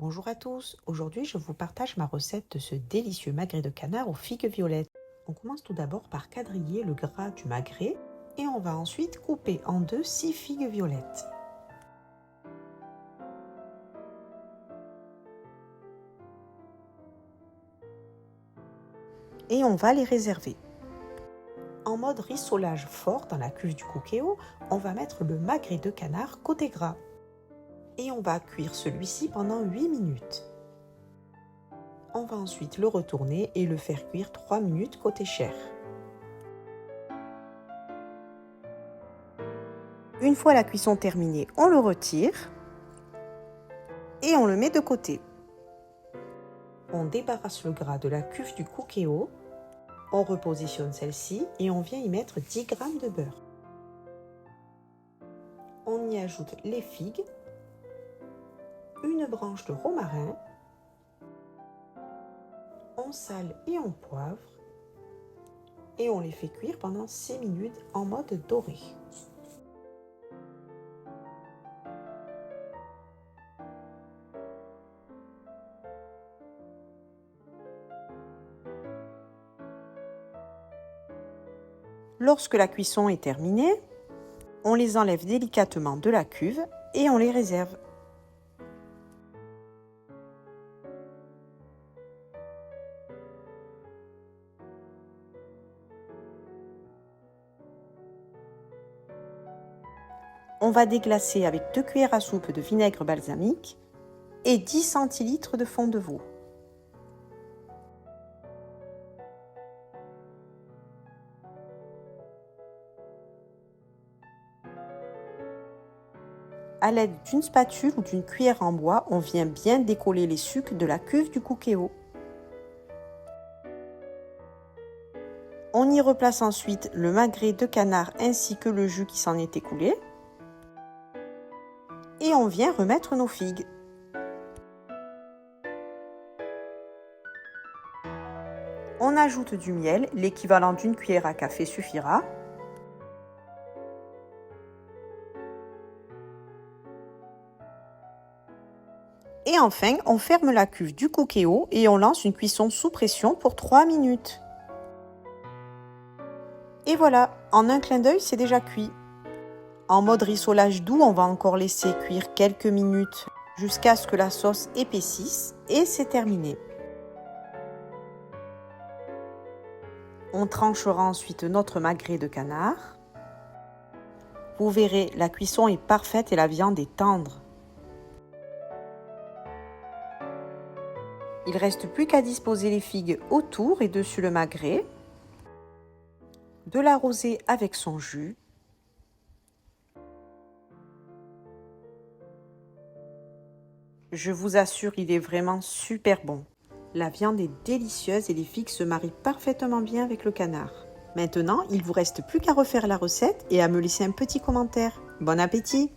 Bonjour à tous, aujourd'hui je vous partage ma recette de ce délicieux magret de canard aux figues violettes. On commence tout d'abord par quadriller le gras du magret et on va ensuite couper en deux 6 figues violettes. Et on va les réserver. En mode rissolage fort dans la cuve du Cookéo, on va mettre le magret de canard côté gras. Et on va cuire celui-ci pendant 8 minutes. On va ensuite le retourner et le faire cuire 3 minutes côté chair. Une fois la cuisson terminée, on le retire et on le met de côté. On débarrasse le gras de la cuve du Cookéo, on repositionne celle-ci et on vient y mettre 10 g de beurre. On y ajoute les figues, une branche de romarin, on sale et on poivre et on les fait cuire pendant 6 minutes en mode doré. Lorsque la cuisson est terminée, on les enlève délicatement de la cuve et on les réserve. On va déglacer avec 2 cuillères à soupe de vinaigre balsamique et 10 centilitres de fond de veau. À l'aide d'une spatule ou d'une cuillère en bois, on vient bien décoller les sucs de la cuve du Cookéo. On y replace ensuite le magret de canard ainsi que le jus qui s'en est écoulé. Et on vient remettre nos figues. On ajoute du miel, l'équivalent d'une cuillère à café suffira. Et enfin, on ferme la cuve du Cookéo et on lance une cuisson sous pression pour 3 minutes. Et voilà, en un clin d'œil, c'est déjà cuit. En mode rissolage doux, on va encore laisser cuire quelques minutes jusqu'à ce que la sauce épaississe et c'est terminé. On tranchera ensuite notre magret de canard. Vous verrez, la cuisson est parfaite et la viande est tendre. Il ne reste plus qu'à disposer les figues autour et dessus le magret, de l'arroser avec son jus. Je vous assure, il est vraiment super bon. La viande est délicieuse et les figues se marient parfaitement bien avec le canard. Maintenant, il ne vous reste plus qu'à refaire la recette et à me laisser un petit commentaire. Bon appétit!